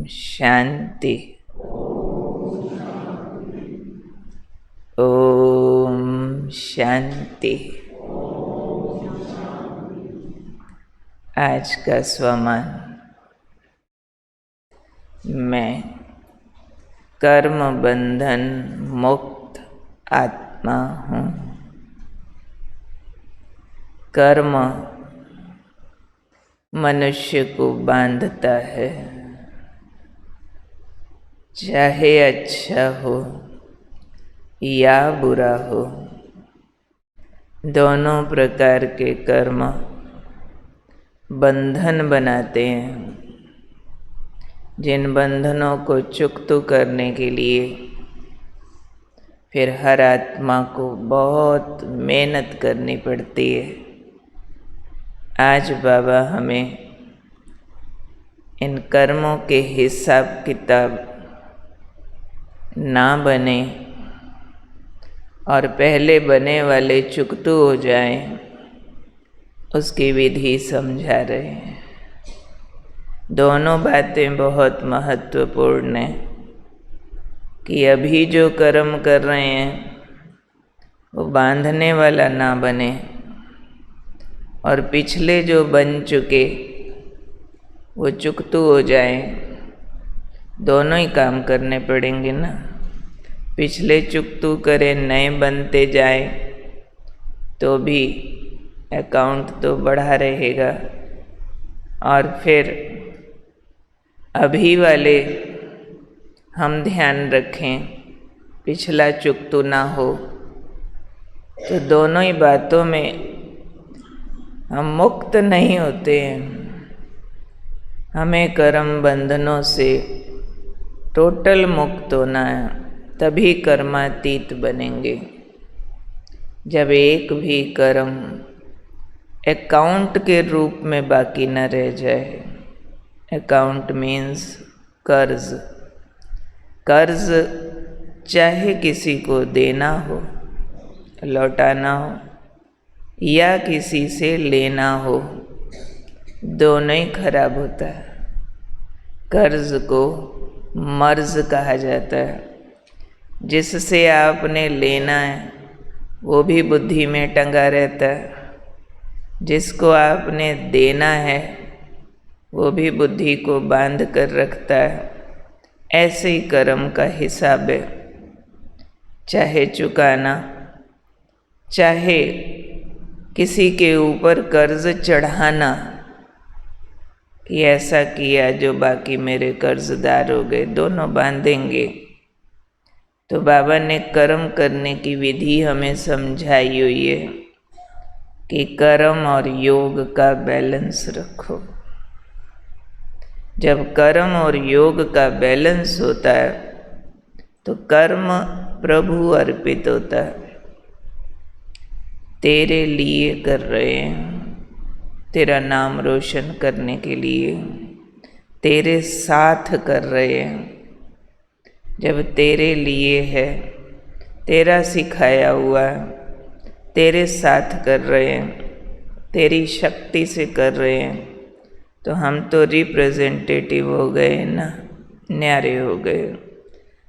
शांति। ओम शांति। आज का स्वमान। मैं कर्म बंधन मुक्त आत्मा हूँ। कर्म मनुष्य को बांधता है, चाहे अच्छा हो या बुरा हो। दोनों प्रकार के कर्म बंधन बनाते हैं, जिन बंधनों को चुकता करने के लिए फिर हर आत्मा को बहुत मेहनत करनी पड़ती है। आज बाबा हमें इन कर्मों के हिसाब किताब ना बने और पहले बने वाले चुकते हो जाएं, उसकी विधि समझा रहे हैं। दोनों बातें बहुत महत्वपूर्ण हैं कि अभी जो कर्म कर रहे हैं वो बांधने वाला ना बने, और पिछले जो बन चुके वो चुकते हो जाएं। दोनों ही काम करने पड़ेंगे ना। पिछले चुकतू करें, नए बनते जाए तो भी अकाउंट तो बढ़ा रहेगा, और फिर अभी वाले हम ध्यान रखें पिछला चुकतू ना हो। तो दोनों ही बातों में हम मुक्त नहीं होते हैं। हमें कर्म बंधनों से टोटल मुक्त होना है, तभी कर्मातीत बनेंगे। जब एक भी कर्म अकाउंट के रूप में बाकी न रह जाए। अकाउंट मीन्स कर्ज। कर्ज चाहे किसी को देना हो, लौटाना हो या किसी से लेना हो, दोनों ही खराब होता है। कर्ज को मर्ज कहा जाता है। जिससे आपने लेना है वो भी बुद्धि में टंगा रहता है, जिसको आपने देना है वो भी बुद्धि को बांध कर रखता है। ऐसे ही कर्म का हिसाब है। चाहे चुकाना, चाहे किसी के ऊपर कर्ज चढ़ाना कि ऐसा किया जो बाकी मेरे कर्जदार हो गए, दोनों बांधेंगे। तो बाबा ने कर्म करने की विधि हमें समझाई हुई है कि कर्म और योग का बैलेंस रखो। जब कर्म और योग का बैलेंस होता है तो कर्म प्रभु अर्पित होता है। तेरे लिए कर रहे हैं, तेरा नाम रोशन करने के लिए, तेरे साथ कर रहे हैं। जब तेरे लिए है, तेरा सिखाया हुआ है, तेरे साथ कर रहे हैं, तेरी शक्ति से कर रहे हैं, तो हम तो रिप्रेजेंटेटिव हो गए ना, न्यारे हो गए।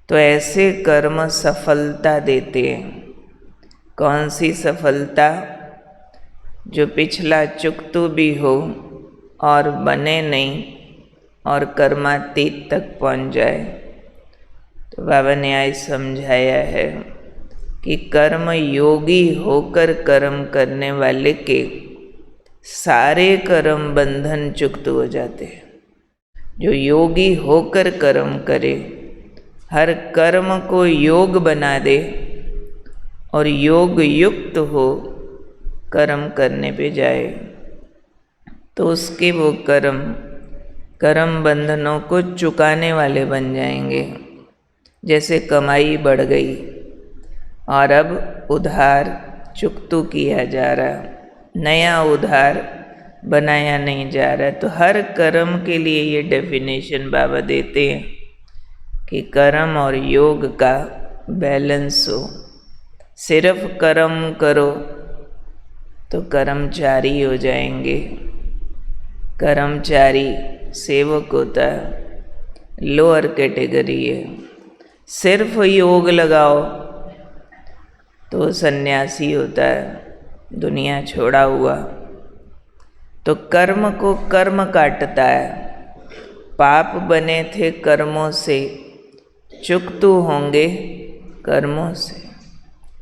तो ऐसे कर्म सफलता देते हैं। कौन सी सफलता? जो पिछला चुकतू भी हो और बने नहीं और कर्मातीत तक पहुंच जाए। तो बाबा ने आज समझाया है कि कर्म योगी होकर कर्म करने वाले के सारे कर्म बंधन चुक्त हो जाते हैं। जो योगी होकर कर्म करे, हर कर्म को योग बना दे और योग युक्त हो कर्म करने पे जाए, तो उसके वो कर्म बंधनों को चुकाने वाले बन जाएंगे। जैसे कमाई बढ़ गई और अब उधार चुकतू किया जा रहा, नया उधार बनाया नहीं जा रहा। तो हर कर्म के लिए ये डेफिनेशन बाबा देते हैं कि कर्म और योग का बैलेंस हो। सिर्फ कर्म करो तो कर्मचारी हो जाएंगे। कर्मचारी सेवक होता है, लोअर कैटेगरी है। सिर्फ योग लगाओ तो सन्यासी होता है, दुनिया छोड़ा हुआ। तो कर्म को कर्म काटता है। पाप बने थे कर्मों से, चुकतू होंगे कर्मों से।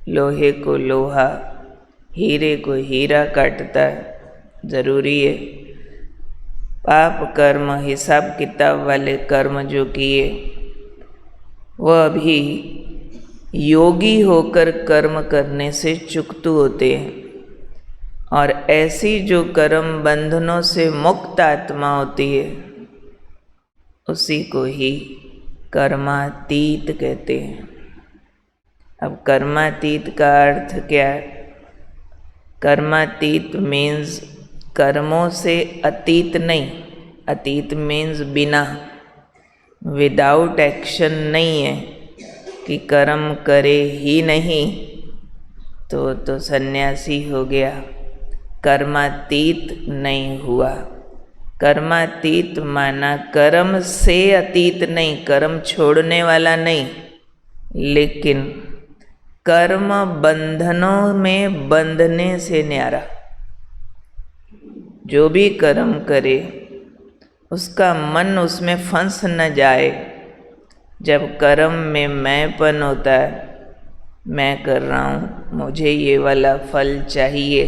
लोहे को लोहा, हीरे को हीरा काटता है, ज़रूरी है। पाप कर्म, हिसाब किताब वाले कर्म जो किए, वह अभी योगी होकर कर्म करने से चुकतू होते हैं। और ऐसी जो कर्म बंधनों से मुक्त आत्मा होती है, उसी को ही कर्मातीत कहते हैं। अब कर्मातीत का अर्थ क्या है? कर्मातीत मीन्स कर्मों से अतीत नहीं। अतीत मीन्स बिना, विदाउट एक्शन नहीं है कि कर्म करे ही नहीं तो सन्यासी हो गया। कर्मातीत नहीं हुआ। कर्मातीत माना कर्म से अतीत नहीं, कर्म छोड़ने वाला नहीं, लेकिन कर्म बंधनों में बंधने से न्यारा। जो भी कर्म करे उसका मन उसमें फंस न जाए। जब कर्म में मैंपन होता है, मैं कर रहा हूँ, मुझे ये वाला फल चाहिए,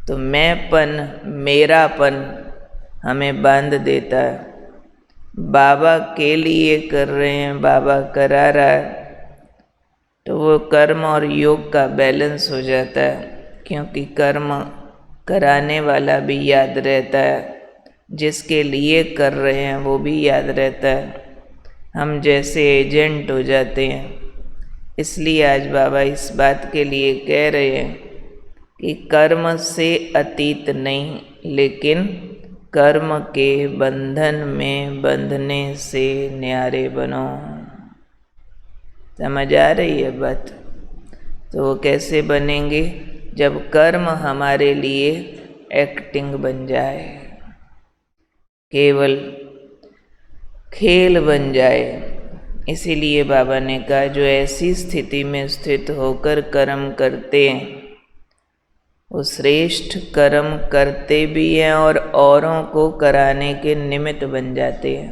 तो मैंपन, मेरापन हमें बांध देता है। बाबा के लिए कर रहे हैं, बाबा करा रहा है, तो वो कर्म और योग का बैलेंस हो जाता है। क्योंकि कर्म कराने वाला भी याद रहता है, जिसके लिए कर रहे हैं वो भी याद रहता है। हम जैसे एजेंट हो जाते हैं। इसलिए आज बाबा इस बात के लिए कह रहे हैं कि कर्म से अतीत नहीं, लेकिन कर्म के बंधन में बंधने से न्यारे बनो। समझ आ रही है बात? तो वो कैसे बनेंगे? जब कर्म हमारे लिए एक्टिंग बन जाए, केवल खेल बन जाए। इसीलिए बाबा ने कहा, जो ऐसी स्थिति में स्थित होकर कर्म करते हैं वो श्रेष्ठ कर्म करते भी हैं और औरों को कराने के निमित्त बन जाते हैं।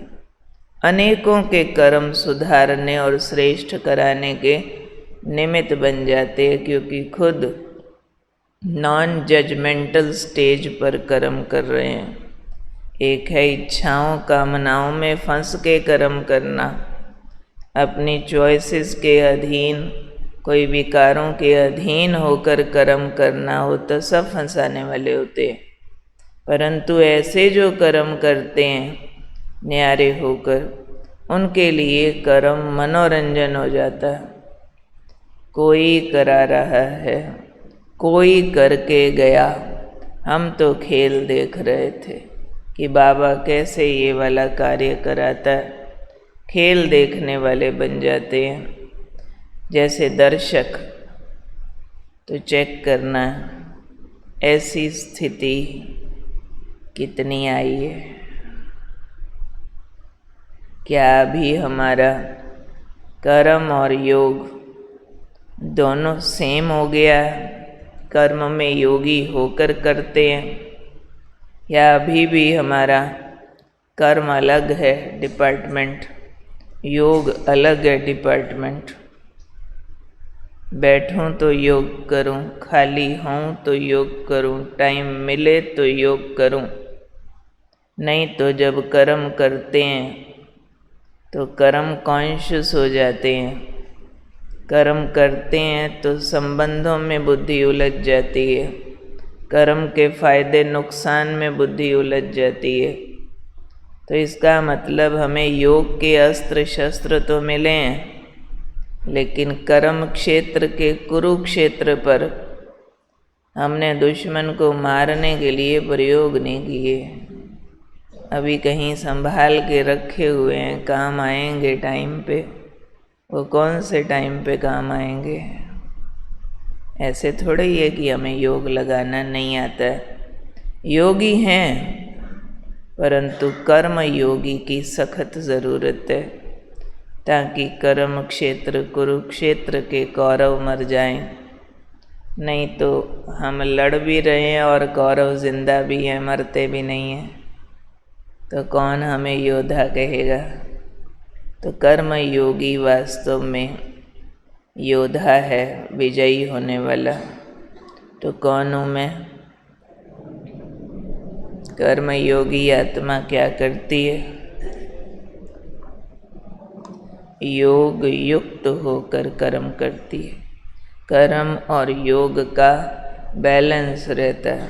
अनेकों के कर्म सुधारने और श्रेष्ठ कराने के निमित्त बन जाते हैं, क्योंकि खुद नॉन जजमेंटल स्टेज पर कर्म कर रहे हैं। एक है इच्छाओं कामनाओं में फंस के कर्म करना, अपनी चॉइसेस के अधीन, कोई विकारों के अधीन होकर कर्म करना हो तो सब फंसाने वाले होते हैं। परंतु ऐसे जो कर्म करते हैं न्यारे होकर, उनके लिए कर्म मनोरंजन हो जाता है। कोई करा रहा है, कोई करके गया, हम तो खेल देख रहे थे कि बाबा कैसे ये वाला कार्य कराता है। खेल देखने वाले बन जाते हैं। जैसे दर्शक, तो चेक करना ऐसी स्थिति कितनी आई है। क्या अभी हमारा कर्म और योग दोनों सेम हो गया है? कर्म में योगी होकर करते हैं, या अभी भी हमारा कर्म अलग है डिपार्टमेंट, योग अलग है डिपार्टमेंट। बैठूं तो योग करूं, खाली हूं तो योग करूं, टाइम मिले तो योग करूं। नहीं तो जब कर्म करते हैं तो कर्म कॉन्शियस हो जाते हैं। कर्म करते हैं तो संबंधों में बुद्धि उलझ जाती है। कर्म के फायदे नुकसान में बुद्धि उलझ जाती है। तो इसका मतलब हमें योग के अस्त्र शस्त्र तो मिले हैं, लेकिन कर्म क्षेत्र के कुरुक्षेत्र पर हमने दुश्मन को मारने के लिए प्रयोग नहीं किए। अभी कहीं संभाल के रखे हुए हैं, काम आएंगे टाइम पे। वो कौन से टाइम पे काम आएंगे? ऐसे थोड़ा ही है कि हमें योग लगाना नहीं आता है। योगी हैं, परंतु कर्म योगी की सख्त ज़रूरत है, ताकि कर्म क्षेत्र कुरुक्षेत्र के कौरव मर जाएं। नहीं तो हम लड़ भी रहे हैं और कौरव जिंदा भी हैं, मरते भी नहीं हैं, तो कौन हमें योद्धा कहेगा। तो कर्म योगी वास्तव में योद्धा है, विजयी होने वाला। तो कौन हूँ मैं? कर्म योगी आत्मा क्या करती है? योग युक्त होकर कर्म करती है। कर्म और योग का बैलेंस रहता है,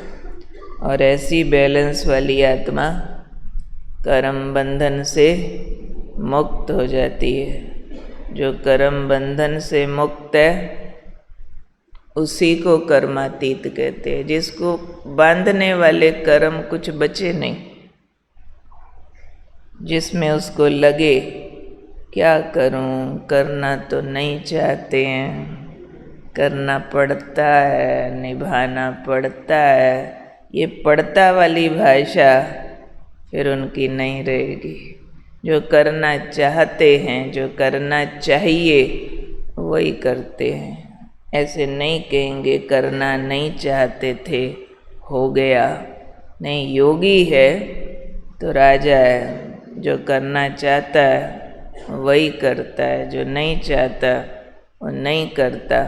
और ऐसी बैलेंस वाली आत्मा कर्म बंधन से मुक्त हो जाती है। जो कर्म बंधन से मुक्त है उसी को कर्मातीत कहते हैं। जिसको बांधने वाले कर्म कुछ बचे नहीं, जिसमें उसको लगे क्या करूं, करना तो नहीं चाहते हैं, करना पड़ता है, निभाना पड़ता है, ये पड़ता वाली भाषा फिर उनकी नहीं रहेगी। जो करना चाहते हैं, जो करना चाहिए, वही करते हैं। ऐसे नहीं कहेंगे करना नहीं चाहते थे, हो गया। नहीं, योगी है तो राजा है। जो करना चाहता है वही करता है, जो नहीं चाहता वो नहीं करता।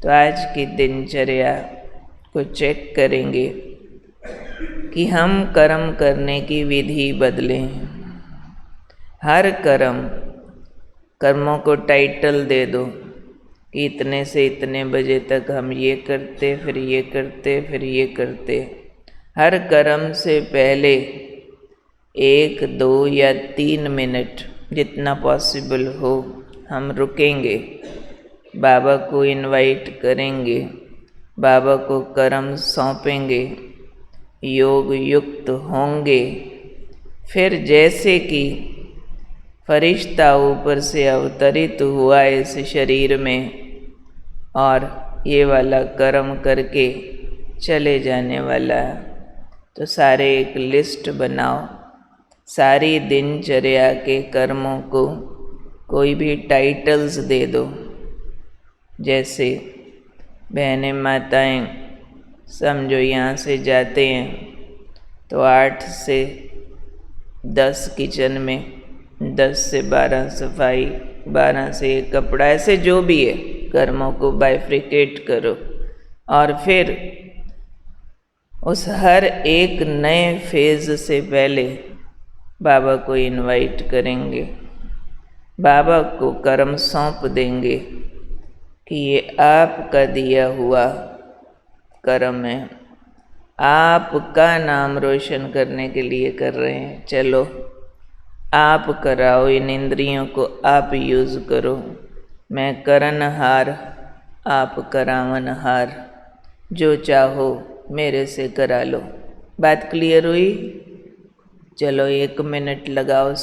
तो आज की दिनचर्या को चेक करेंगे कि हम कर्म करने की विधि बदलें। हर कर्मों को टाइटल दे दो कि इतने से इतने बजे तक हम ये करते, फिर ये करते, फिर ये करते। हर कर्म से पहले 1, 2 या 3 मिनट जितना पॉसिबल हो हम रुकेंगे, बाबा को इनवाइट करेंगे, बाबा को कर्म सौंपेंगे, योग युक्त होंगे। फिर जैसे कि फरिश्ता ऊपर से अवतरित हुआ इस शरीर में और ये वाला कर्म करके चले जाने वाला, तो सारे एक लिस्ट बनाओ। सारी दिनचर्या के कर्मों को कोई भी टाइटल्स दे दो। जैसे बहनें माताएं समझो यहाँ से जाते हैं तो 8 से 10 किचन में, 10 से 12 सफाई, 12 से 1 कपड़ा, ऐसे जो भी है कर्मों को बाइफ्रिकेट करो। और फिर उस हर एक नए फेज से पहले बाबा को इनवाइट करेंगे, बाबा को कर्म सौंप देंगे कि ये आपका दिया हुआ कर्म है, आपका नाम रोशन करने के लिए कर रहे हैं। चलो आप कराओ, इन इंद्रियों को आप यूज़ करो। मैं करनहार, आप करावनहार, जो चाहो मेरे से करा लो। बात क्लियर हुई? चलो 1 मिनट लगाओ।